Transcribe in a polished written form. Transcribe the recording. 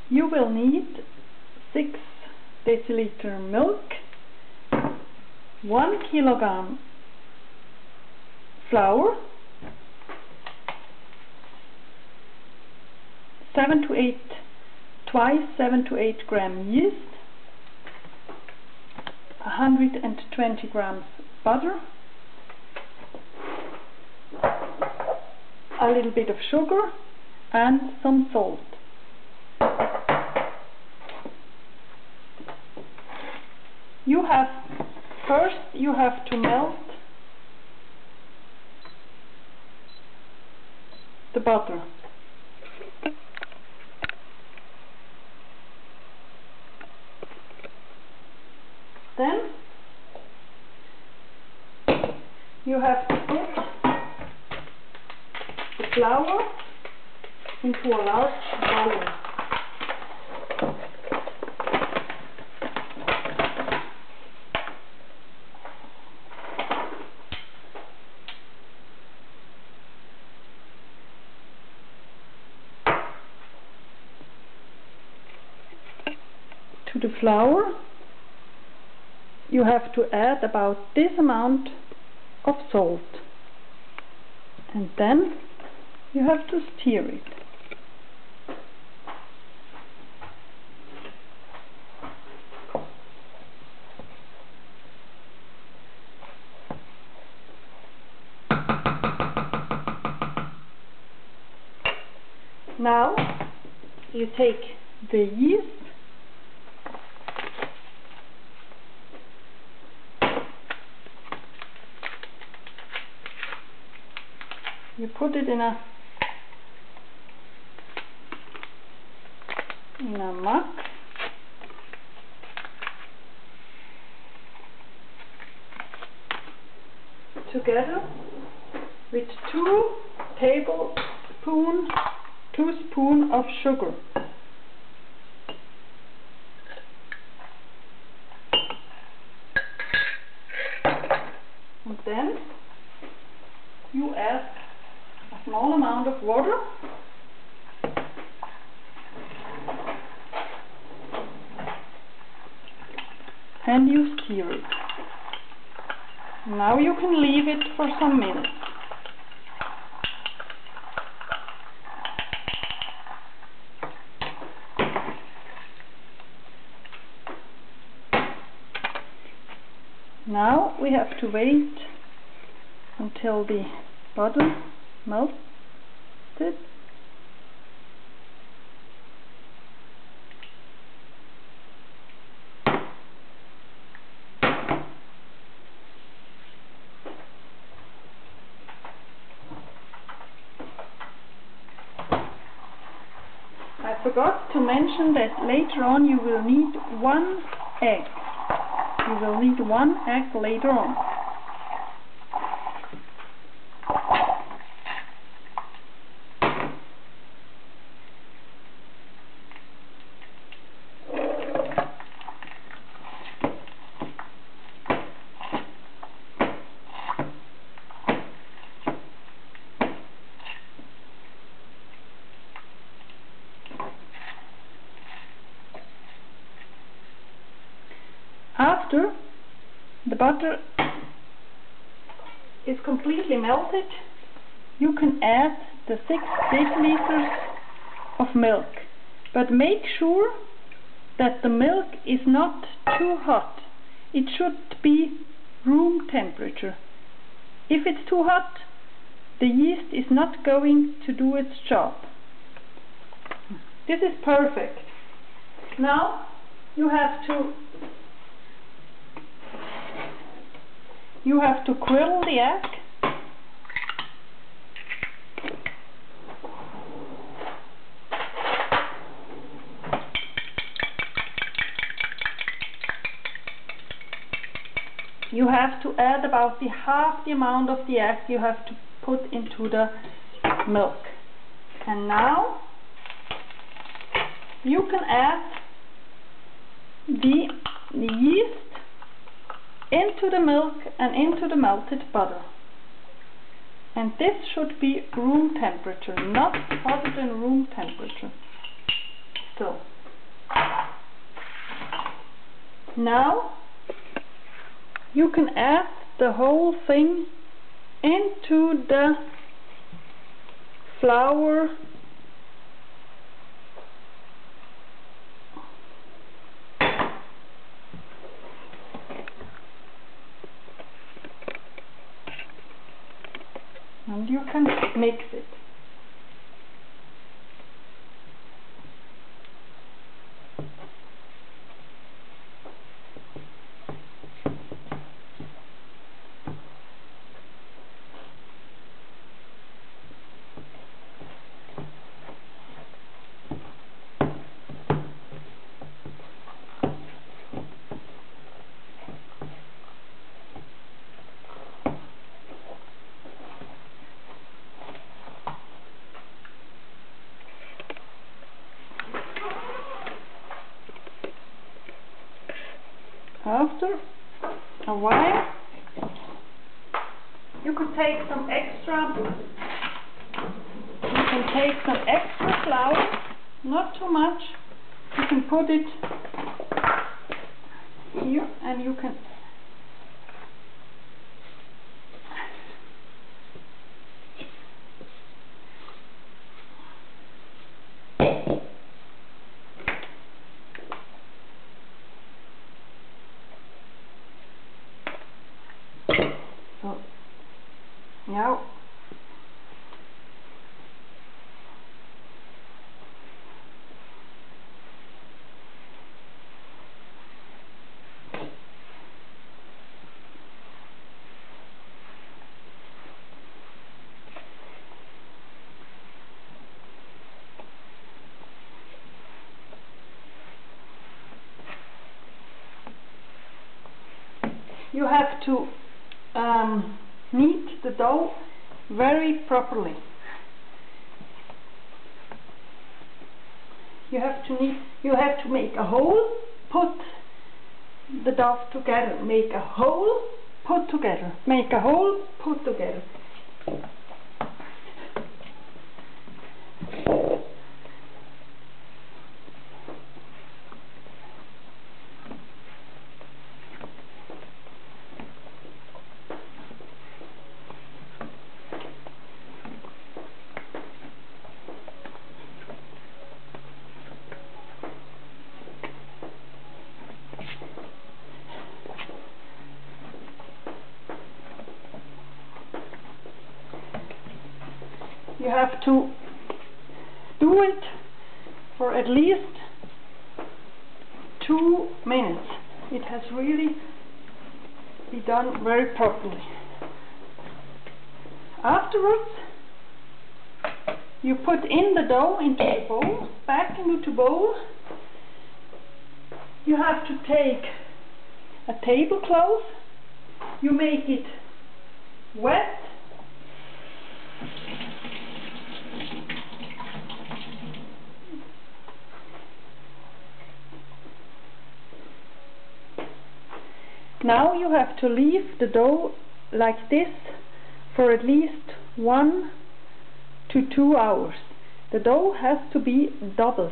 You will need 6 deciliter milk, 1 kilogram flour, 7 to 8 gram yeast, 120 grams butter, a little bit of sugar and some salt. First you have to melt the butter. Then you have to put the flour into a large bowl. To the flour you have to add about this amount of salt, and then you have to stir it. Now you take the yeast, you put it in a mug, together with 2 tablespoons of sugar. And then you add a small amount of water, and you stir it. Now you can leave it for some minutes. Now we have to wait until the butter melted. I forgot to mention that later on you will need 1 egg. You will need 1 egg later on. After the butter is completely melted, you can add the 6 deciliters of milk, but make sure that the milk is not too hot. It should be room temperature. If it's too hot, the yeast is not going to do its job. This is perfect. Now you have to grill the egg. You have to add about half the amount of the egg you have to put into the milk. And now you can add the yeast into the milk and into the melted butter. And this should be room temperature, not hotter than room temperature. So Now you can add the whole thing into the flour and you can mix it. After a while, you could take some extra. You can take some extra flour, not too much. You can put it here, and you can. So now you have to knead the dough very properly. You have to make a hole, put the dough together, make a hole, put together, make a hole, put together. You have to do it for at least 2 minutes. It has really be done very properly. Afterwards, you put in the dough into the bowl, back into the bowl. You have to take a tablecloth. You make it wet. Now you have to leave the dough like this for at least 1 to 2 hours. The dough has to be doubled.